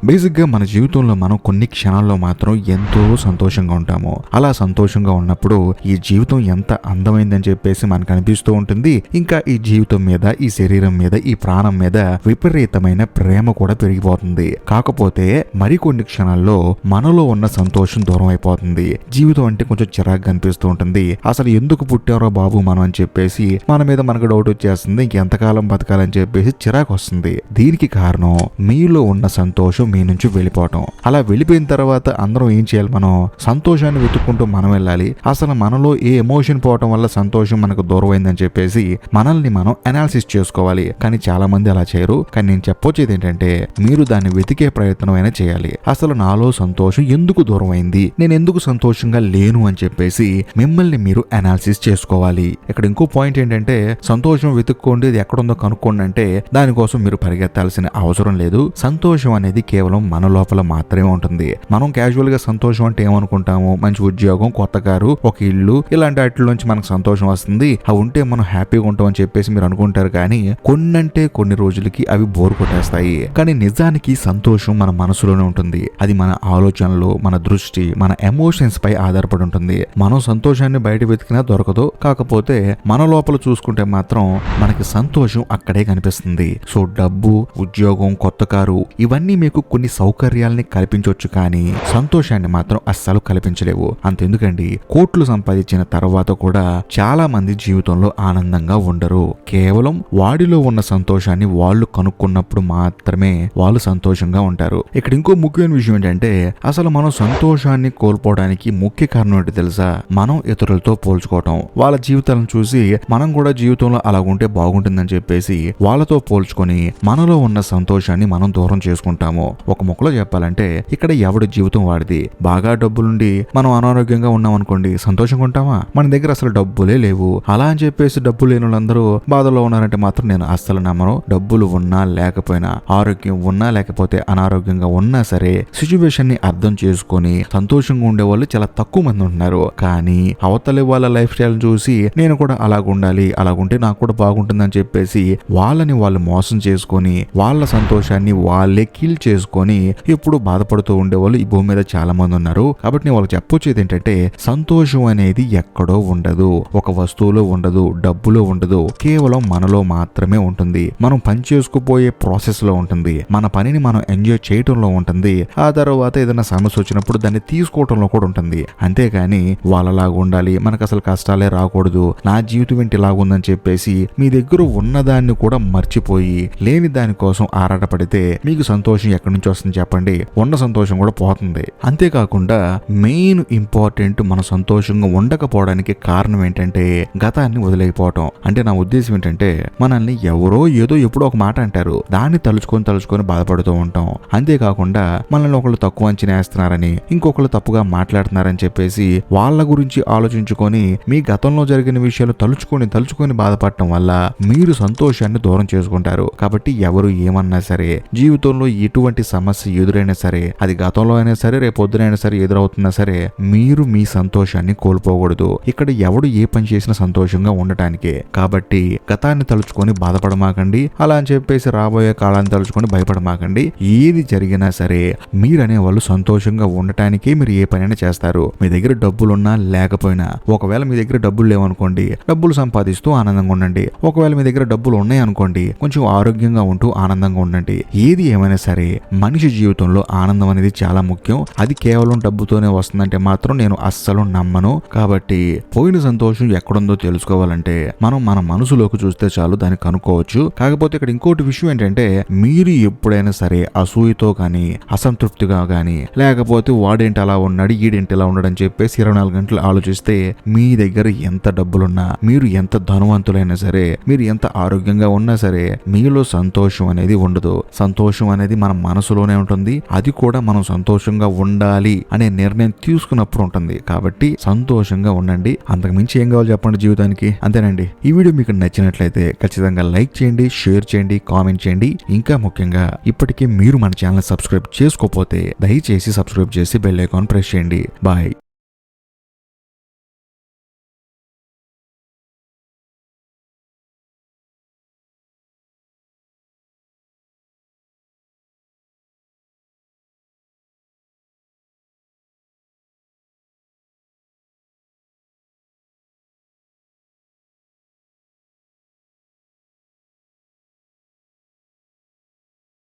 Basic గా మన జీవితంలో మనం కొన్ని క్షణాల్లో మాత్రం ఎంతో సంతోషంగా ఉంటాము. అలా సంతోషంగా ఉన్నప్పుడు ఈ జీవితం ఎంత అందమైందని చెప్పేసి మనకు అనిపిస్తూ ఉంటుంది. ఇంకా ఈ జీవితం మీద, ఈ శరీరం మీద, ఈ ప్రాణం మీద విపరీతమైన ప్రేమ కూడా పెరిగిపోతుంది. కాకపోతే మరికొన్ని క్షణాల్లో మనలో ఉన్న సంతోషం దూరం అయిపోతుంది. జీవితం అంటే కొంచెం చిరాగ్గా అనిపిస్తూ ఉంటుంది. అసలు ఎందుకు పుట్టారో బాబు మనం అని చెప్పేసి మన మీద మనకు డౌట్ వచ్చేస్తుంది. ఇంకెంతకాలం బతకాలని చెప్పేసి చిరాకు వస్తుంది. దీనికి కారణం మీలో ఉన్న సంతోషం మీ నుంచి వెళ్ళిపోవటం. అలా వెళ్ళిపోయిన తర్వాత అందరం ఏం చేయాలి? మనం సంతోషాన్ని వెతుక్కుంటూ మనం వెళ్ళాలి. అసలు మనలో ఏ ఎమోషన్ పోవటం వల్ల సంతోషం మనకు దూరం అయిందని చెప్పేసి మనల్ని మనం అనాలిసిస్ చేసుకోవాలి. కానీ చాలా మంది అలా చేయరు. కానీ నేను చెప్పొచ్చేది ఏంటంటే మీరు దాన్ని వెతికే ప్రయత్నం అయినా చేయాలి. అసలు నాలో సంతోషం ఎందుకు దూరం అయింది, నేను ఎందుకు సంతోషంగా లేను అని చెప్పేసి మిమ్మల్ని మీరు అనాలిసిస్ చేసుకోవాలి. ఇక్కడ ఇంకో పాయింట్ ఏంటంటే సంతోషం వెతుక్కోండి, అది ఎక్కడుందో కనుక్కోండి అంటే దానికోసం మీరు పరిగెత్తాల్సిన అవసరం లేదు. సంతోషం అనేది కేవలం మన లోపల మాత్రమే ఉంటుంది. మనం క్యాజువల్ గా సంతోషం అంటే ఏమనుకుంటాము? మంచి ఉద్యోగం, కొత్త కారు, ఒక ఇల్లు, ఇలాంటి వాటి నుంచి మనకు సంతోషం వస్తుంది. అవి ఉంటే మనం హ్యాపీగా ఉంటాం అని చెప్పేసి మీరు అనుకుంటారు. కానీ కొన్ని రోజులకి అవి బోర్ కొట్టేస్తాయి. కానీ నిజానికి సంతోషం మన మనసులోనే ఉంటుంది. అది మన ఆలోచనలు, మన దృష్టి, మన ఎమోషన్స్ పై ఆధారపడి ఉంటుంది. మనం సంతోషాన్ని బయట వెతికినా దొరకదు. కాకపోతే మన లోపల చూసుకుంటే మాత్రం మనకి సంతోషం అక్కడే కనిపిస్తుంది. సో డబ్బు, ఉద్యోగం, కొత్త కారు ఇవన్నీ మీకు కొన్ని సౌకర్యాలని కల్పించవచ్చు, కానీ సంతోషాన్ని మాత్రం అస్సలు కల్పించలేవు. అంతెందుకండి, కోట్లు సంపాదించిన తర్వాత కూడా చాలా మంది జీవితంలో ఆనందంగా ఉండరు. కేవలం వాడిలో ఉన్న సంతోషాన్ని వాళ్ళు కనుక్కున్నప్పుడు మాత్రమే వాళ్ళు సంతోషంగా ఉంటారు. ఇక్కడ ఇంకో ముఖ్యమైన విషయం ఏంటంటే అసలు మనం సంతోషాన్ని కోల్పోవడానికి ముఖ్య కారణం ఏంటి తెలుసా? మనం ఇతరులతో పోల్చుకోవటం. వాళ్ళ జీవితాలను చూసి మనం కూడా జీవితంలో అలా ఉంటే బాగుంటుందని చెప్పేసి వాళ్ళతో పోల్చుకొని మనలో ఉన్న సంతోషాన్ని మనం దూరం చేసుకుంటాము. ఒక ముక్కలో చెప్పాలంటే ఇక్కడ ఎవడి జీవితం వాడిది. బాగా డబ్బులుండి మనం అనారోగ్యంగా ఉన్నాం అనుకోండి, సంతోషంగా ఉంటామా? మన దగ్గర అసలు డబ్బులే లేవు. అలా అని చెప్పేసి డబ్బులు లేని వాళ్ళందరూ బాధలో ఉన్నారంటే మాత్రం నేను అస్సలు నమ్మను. డబ్బులు ఉన్నా లేకపోయినా, ఆరోగ్యం ఉన్నా లేకపోతే అనారోగ్యంగా ఉన్నా సరే సిచ్యువేషన్ ని అర్థం చేసుకొని సంతోషంగా ఉండే వాళ్ళు చాలా తక్కువ మంది ఉంటున్నారు. కానీ అవతలి వాళ్ళ లైఫ్ స్టైల్ చూసి నేను కూడా అలాగుండాలి, అలాగుంటే నాకు కూడా బాగుంటుందని చెప్పేసి వాళ్ళని వాళ్ళు మోసం చేసుకొని వాళ్ళ సంతోషాన్ని వాళ్ళే కిల్ చేసుకొని ఇప్పుడు బాధపడుతూ ఉండేవాళ్ళు ఈ భూమి మీద చాలా మంది ఉన్నారు. కాబట్టి నేను వాళ్ళకి చెప్పొచ్చేది ఏంటంటే సంతోషం అనేది ఎక్కడో ఉండదు, ఒక వస్తువులో ఉండదు, డబ్బులో ఉండదు, కేవలం మనలో మాత్రమే ఉంటుంది. మనం పని చేసుకుపోయే ప్రాసెస్ లో ఉంటుంది, మన పనిని మనం ఎంజాయ్ చేయటంలో ఉంటుంది, ఆ తర్వాత ఏదైనా సమస్య వచ్చినప్పుడు దాన్ని తీసుకోవటంలో కూడా ఉంటుంది. అంతేగాని వాళ్ళలాగా ఉండాలి, మనకు అసలు కష్టాలే రాకూడదు, నా జీవితం ఏంటి ఇలాగుందని చెప్పేసి మీ దగ్గర ఉన్నదాన్ని కూడా మర్చిపోయి లేని దానికోసం ఆరాటపడితే మీకు సంతోషం ఎక్కడి నుంచి వస్తుంది చెప్పండి? ఉన్న సంతోషం కూడా పోతుంది. అంతేకాకుండా మెయిన్ ఇంపార్టెంట్, మన సంతోషంగా ఉండకపోవడానికి కారణం ఏంటంటే గతాన్ని వదిలేకపోవటం. అంటే నా ఉద్దేశం ఏంటంటే మనల్ని ఎవరో ఏదో ఎప్పుడో ఒక మాట అంటారు, దాన్ని తలుచుకొని బాధపడుతూ ఉంటాం. అంతేకాకుండా మనల్ని ఒకళ్ళు తక్కువ అంచనా వేస్తున్నారని, ఇంకొకళ్ళు తప్పుగా మాట్లాడుతున్నారని చెప్పేసి వాళ్ళ గురించి ఆలోచించుకొని మీ గతంలో జరిగిన విషయాలు తలుచుకొని బాధపడటం వల్ల మీరు సంతోషాన్ని దూరం చేసుకుంటారు. కాబట్టి ఎవరు ఏమన్నా సరే, జీవితంలో ఎటువంటి సమస్య ఎదురైనా సరే, అది గతంలో అయినా సరే రేపు పొద్దునైనా సరే ఎదురవుతున్నా సరే, మీరు మీ సంతోషాన్ని కోల్పోకూడదు. ఇక్కడ ఎవడు ఏ పని చేసినా సంతోషంగా ఉండటానికే. కాబట్టి గతాన్ని తలుచుకొని బాధపడమాకండి, అలా అని చెప్పేసి రాబోయే కాలాన్ని తలుచుకొని భయపడమాకండి. ఏది జరిగినా సరే మీరనే వాళ్ళు సంతోషంగా ఉండటానికే మీరు ఏ పనైనా చేస్తారు. మీ దగ్గర డబ్బులున్నా లేకపోయినా, ఒకవేళ మీ దగ్గర డబ్బులు లేవనుకోండి, డబ్బులు సంపాదిస్తూ ఆనందంగా ఉండండి. ఒకవేళ మీ దగ్గర డబ్బులు ఉన్నాయి అనుకోండి, కొంచెం ఆరోగ్యంగా ఉంటూ ఆనందంగా ఉండండి. ఏది ఏమైనా సరే మనిషి జీవితంలో ఆనందం అనేది చాలా ముఖ్యం. అది కేవలం డబ్బుతోనే వస్తుందంటే మాత్రం నేను అస్సలు నమ్మను. కాబట్టి పోయిన సంతోషం ఎక్కడుందో తెలుసుకోవాలంటే మనం మన మనసులోకి చూస్తే చాలు, దాన్ని కనుక్కోవచ్చు. కాకపోతే ఇక్కడ ఇంకోటి విషయం ఏంటంటే మీరు ఎప్పుడైనా సరే అసూయతో కానీ, అసంతృప్తిగా కానీ, లేకపోతే వాడేంటి అలా ఉన్నాడు, ఈడేంటి ఇలా ఉన్నాడు అని చెప్పేసి 24 గంటలు ఆలోచిస్తే మీ దగ్గర ఎంత డబ్బులున్నా, మీరు ఎంత ధనవంతులైనా సరే, మీరు ఎంత ఆరోగ్యంగా ఉన్నా సరే మీలో సంతోషం అనేది ఉండదు. సంతోషం అనేది మన మనసులోనే ఉంటుంది. అది కూడా మనం సంతోషంగా ఉండాలి అనే నిర్ణయం తీసుకున్నప్పుడు ఉంటుంది. కాబట్టి సంతోషంగా ఉండండి. అంతకు మించి ఏం కావాలి చెప్పండి జీవితానికి? అంతేనండి. ఈ వీడియో మీకు నచ్చినట్లయితే ఖచ్చితంగా లైక్ చేయండి, షేర్ చేయండి, కామెంట్ చేయండి. ఇంకా ముఖ్యంగా ఇప్పటికే మీరు మన ఛానల్ సబ్స్క్రైబ్ చేసుకోకపోతే దయచేసి సబ్స్క్రైబ్ చేసి బెల్ ఐకాన్ ప్రెస్ చేయండి. బాయ్.